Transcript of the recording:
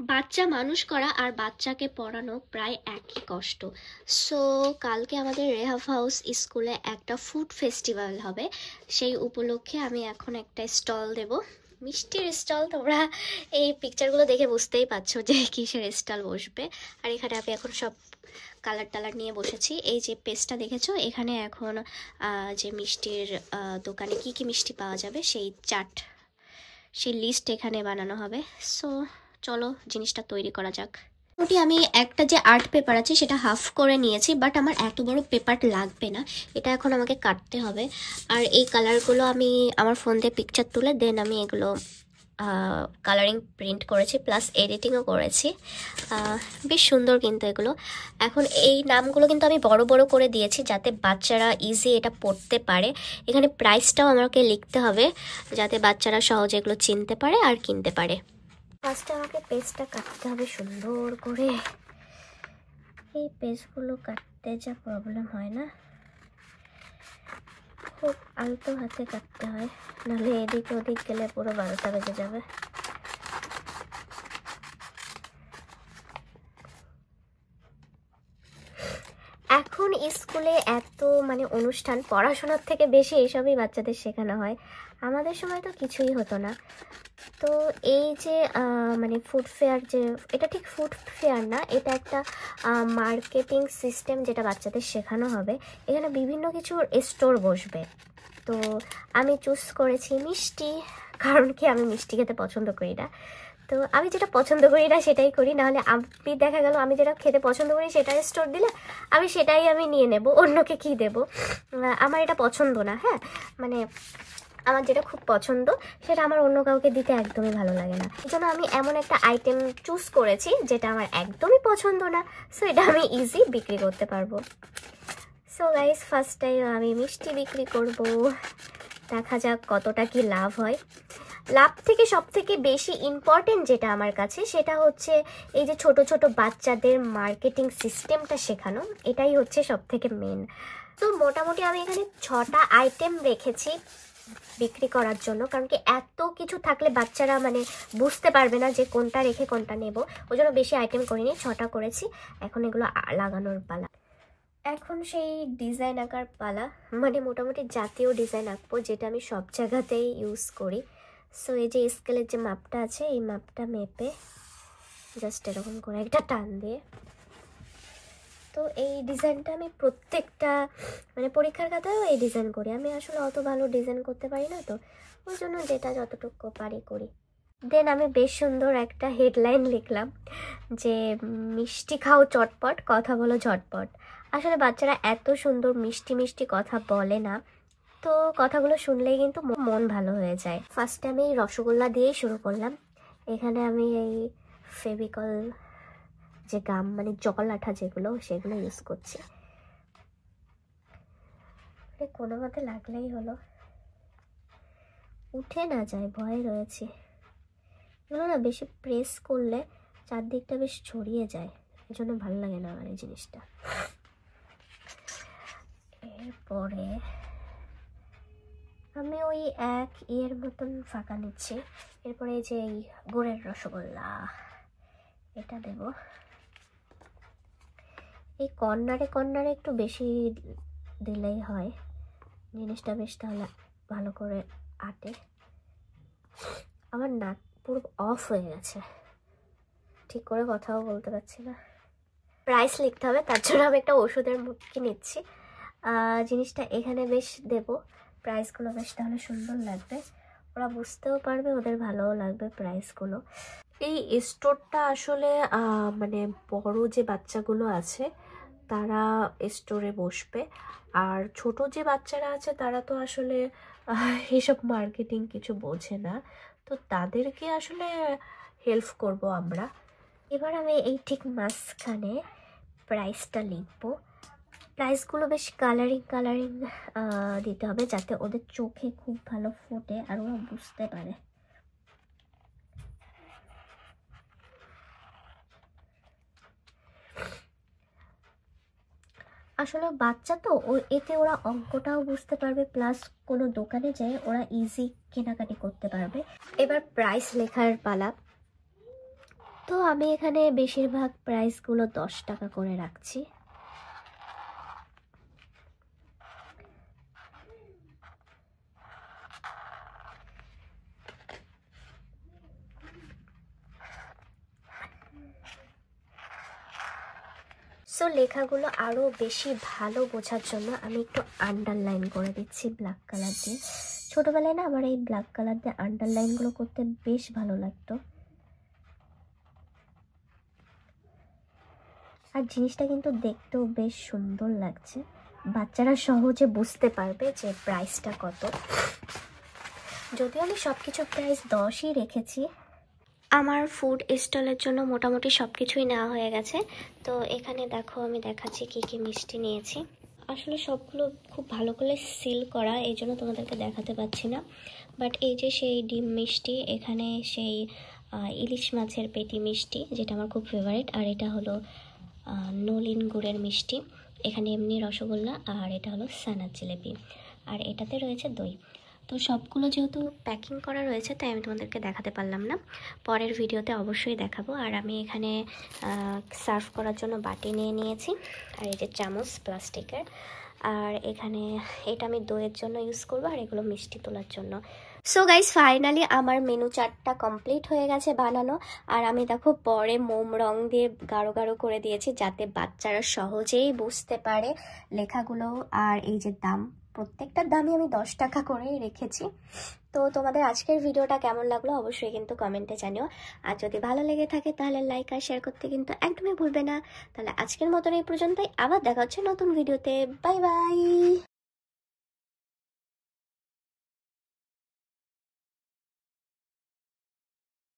বাচ্চা মানুষ করা আর বাচ্চাকে পড়ানো প্রায় একই কষ্ট। সো কালকে আমাদের রেহাফ হাউস স্কুলে একটা ফুড ফেস্টিভ্যাল হবে, সেই উপলক্ষে আমি এখন একটা স্টল দেব, মিষ্টির স্টল। তোমরা এই পিকচারগুলো দেখে বুঝতেই পারছো যে কিসের স্টল বসবে। আর এখানে আমি এখন সব কালার টালার নিয়ে বসেছি। এই যে পেজটা দেখেছো, এখানে এখন যে মিষ্টির দোকানে কি কি মিষ্টি পাওয়া যাবে সেই চার্ট, সেই লিস্ট এখানে বানানো হবে। সো চলো জিনিসটা তৈরি করা যাক। মোটামুটি আমি একটা যে আর্ট পেপার আছে সেটা হাফ করে নিয়েছি, বাট আমার এত বড় পেপার লাগবে না, এটা এখন আমাকে কাটতে হবে। আর এই কালারগুলো আমি আমার ফোন দিয়ে পিকচার তুলে দেন আমি এগুলো কালারিং প্রিন্ট করেছি, প্লাস এডিটিংও করেছি। বেশ সুন্দর কিন্তু এগুলো। এখন এই নামগুলো কিন্তু আমি বড় বড় করে দিয়েছি যাতে বাচ্চারা ইজি এটা পড়তে পারে। এখানে প্রাইসটাও আমাকে লিখতে হবে যাতে বাচ্চারা সহজে এগুলো চিনতে পারে আর কিনতে পারে। ফার্স্টে আমাকে পেজটা কাটতে হবে সুন্দর করে। এই পেজগুলো কাটতে যা প্রবলেম হয় না, খুব আলতো হাতে কাটতে হয়, নাহলে এদিক ওদিক গেলে পুরো 12টা বেজে যাবে। এখন স্কুলে এত অনুষ্ঠান, পড়াশোনার থেকে বেশি এইসবই বাচ্চাদের শেখানো হয়। আমাদের সময় তো কিছুই হতো না। তো এই যে ফুড ফেয়ার, যে এটা ঠিক ফুড ফেয়ার না, এটা একটা মার্কেটিং সিস্টেম যেটা বাচ্চাদের শেখানো হবে। এখানে বিভিন্ন কিছুর স্টোর বসবে। তো আমি চুজ করেছি মিষ্টি, কারণ কি আমি মিষ্টি খেতে পছন্দ করি না। তো আমি যেটা পছন্দ করি না সেটাই করি, নাহলে আমি দেখা গেল আমি যেটা খেতে পছন্দ করি সেটার স্টোর দিলে আমি সেটাই নিয়ে নেব, অন্যকে কি দেব। আমার এটা পছন্দ না। হ্যাঁ, আমার যেটা খুব পছন্দ সেটা আমার অন্য কাউকে দিতে একদমই ভালো লাগে না। এই জন্য আমি এমন একটা আইটেম চুজ করেছি যেটা আমার একদমই পছন্দ না, সো এটা আমি ইজি বিক্রি করতে পারবো। সো গাইস, ফার্স্ট টাইম আমি মিষ্টি বিক্রি করব, দেখা যাক কতটা কি লাভ হয়। লাভ থেকে সব থেকে বেশি ইম্পর্টেন্ট যেটা আমার কাছে সেটা হচ্ছে এই যে ছোট ছোট বাচ্চাদের মার্কেটিং সিস্টেমটা শেখানো, এটাই হচ্ছে সব থেকে মেন। তো মোটামুটি আমি এখানে 6টা আইটেম রেখেছি বিক্রি করার জন্য, কারণ কি এত কিছু থাকলে বাচ্চারা বুঝতে পারবে না যে কোনটা রেখে কোনটা নেব। ওই জন্য বেশি আইটেম করিনি, 6টা করেছি। এখন এগুলো লাগানোর পালা। এখন সেই ডিজাইন আঁকার পালা, মোটামুটি জাতীয় ডিজাইন আঁকবো যেটা আমি সব জায়গাতেই ইউজ করি। সো এই যে স্কেলের যে মাপটা আছে, এই মাপটা মেপে জাস্ট এরকম করে একটা টান দিয়ে, তো এই ডিজাইনটা আমি প্রত্যেকটা পরীক্ষার খাতায়ও এই ডিজাইন করি। আমি আসলে অত ভালো ডিজাইন করতে পারি না, তো ওই জন্য যেটা যতটুকু পারি করি। দেন আমি বেশ সুন্দর একটা হেডলাইন লিখলাম যে মিষ্টি খাও চটপট, কথা বলো ঝটপট। আসলে বাচ্চারা এত সুন্দর মিষ্টি মিষ্টি কথা বলে না, তো কথাগুলো শুনলেই কিন্তু মন ভালো হয়ে যায়। ফার্স্টে আমি রসগোল্লা দিয়েই শুরু করলাম। এখানে আমি এই ফেভিকল যে গাম জল আঠা যেগুলো, সেগুলো ইউজ করছি। কোনো মতে লাগলেই হলো, উঠে না যায় ভয়ে রয়েছে। এগুলো না বেশি প্রেস করলে চারদিকটা বেশ ছড়িয়ে যায়, এই জন্য ভালো লাগে না আমার এই জিনিসটা। এরপরে আমি ওই এক ইয়ের মতন ফাঁকা নিচ্ছি। এরপরে এই যে এই গুড়ের রসগোল্লা, এটা দেব। এই কর্নারে কর্নারে একটু বেশি দিলেই হয়, জিনিসটা বেশ তাহলে ভালো করে আটে। আমার নাক পুরো অফ হয়ে গেছে, ঠিক করে কথাও বলতে পারছি না। প্রাইস লিখতে হবে, তার জন্য আমি একটা ওষুধের মুটকি নিচ্ছি। জিনিসটা এখানে বেশ দেব, প্রাইসগুলো বেশ তাহলে সুন্দর লাগবে, ওরা বুঝতেও পারবে, ওদের ভালোও লাগবে প্রাইসগুলো। এই স্টোরটা আসলে বড় যে বাচ্চাগুলো আছে তারা স্টোরে বসবে, আর ছোট যে বাচ্চারা আছে তারা তো আসলে এসব মার্কেটিং কিছু বোঝে না, তো তাদেরকে আসলে হেল্প করব আমরা। এবার আমি এই ঠিক মাঝখানে প্রাইসটা লিখবো। প্রাইসগুলো বেশ কালারিং কালারিং দিতে হবে যাতে ওদের চোখে খুব ভালো ফোটে আর ওরা বুঝতে পারে। আসলে বাচ্চা তো, এতে ওরা অঙ্কটাও বুঝতে পারবে, প্লাস কোনো দোকানে যেয়ে ওরা ইজি কেনাকাটি করতে পারবে। এবার প্রাইস লেখার পালা। তো আমি এখানে বেশিরভাগ প্রাইসগুলো 10 টাকা করে রাখছি। সো লেখাগুলো আরও বেশি ভালো বোঝার জন্য আমি একটু আন্ডারলাইন করে দিচ্ছি ব্ল্যাক কালার দিয়ে। ছোটোবেলায় না আমার এই ব্ল্যাক কালার দিয়ে আন্ডারলাইনগুলো করতে বেশ ভালো লাগতো, আর জিনিসটা কিন্তু দেখতেও বেশ সুন্দর লাগছে। বাচ্চারা সহজে বুঝতে পারবে যে প্রাইসটা কত। যদিও আমি সব কিছু প্রাইস 10ই রেখেছি। আমার ফুড স্টলের জন্য মোটামুটি সব কিছুই নেওয়া হয়ে গেছে। তো এখানে দেখো আমি দেখাচ্ছি কী কী মিষ্টি নিয়েছি। আসলে সবগুলো খুব ভালো করে সিল করা, এই জন্য তোমাদেরকে দেখাতে পাচ্ছি না। বাট এই যে সেই ডিম মিষ্টি, এখানে সেই ইলিশ মাছের পেটি মিষ্টি যেটা আমার খুব ফেভারিট, আর এটা হলো নলিন গুড়ের মিষ্টি, এখানে এমনি রসগোল্লা, আর এটা হলো সানার জিলেপি, আর এটাতে রয়েছে দই। তো সবগুলো যেহেতু প্যাকিং করা রয়েছে তাই আমি তোমাদেরকে দেখাতে পারলাম না, পরের ভিডিওতে অবশ্যই দেখাবো। আর আমি এখানে সার্ভ করার জন্য বাটি নিয়ে নিয়েছি, আর এই যে চামচ প্লাস্টিকের, আর এখানে এটা আমি দইয়ের জন্য ইউজ করবো, আর এগুলো মিষ্টি তোলার জন্য। সো গাইস ফাইনালি আমার মেনু চার্টটা কমপ্লিট হয়ে গেছে বানানো, আর আমি দেখো পরে মোম রং দিয়ে গাঢ় গাঢ় করে দিয়েছি যাতে বাচ্চারা সহজেই বুঝতে পারে লেখাগুলো। আর এই যে দাম, প্রত্যেকটার দামই আমি 10 টাকা করেই রেখেছি। তো তোমাদের আজকের ভিডিওটা কেমন লাগলো অবশ্যই কিন্তু কমেন্টে জানিও, আর যদি ভালো লেগে থাকে তাহলে লাইক আর শেয়ার করতে কিন্তু একদমই ভুলবে না। তাহলে আজকের মতন এই পর্যন্তই, আবার দেখা হচ্ছে নতুন ভিডিওতে। Bye bye.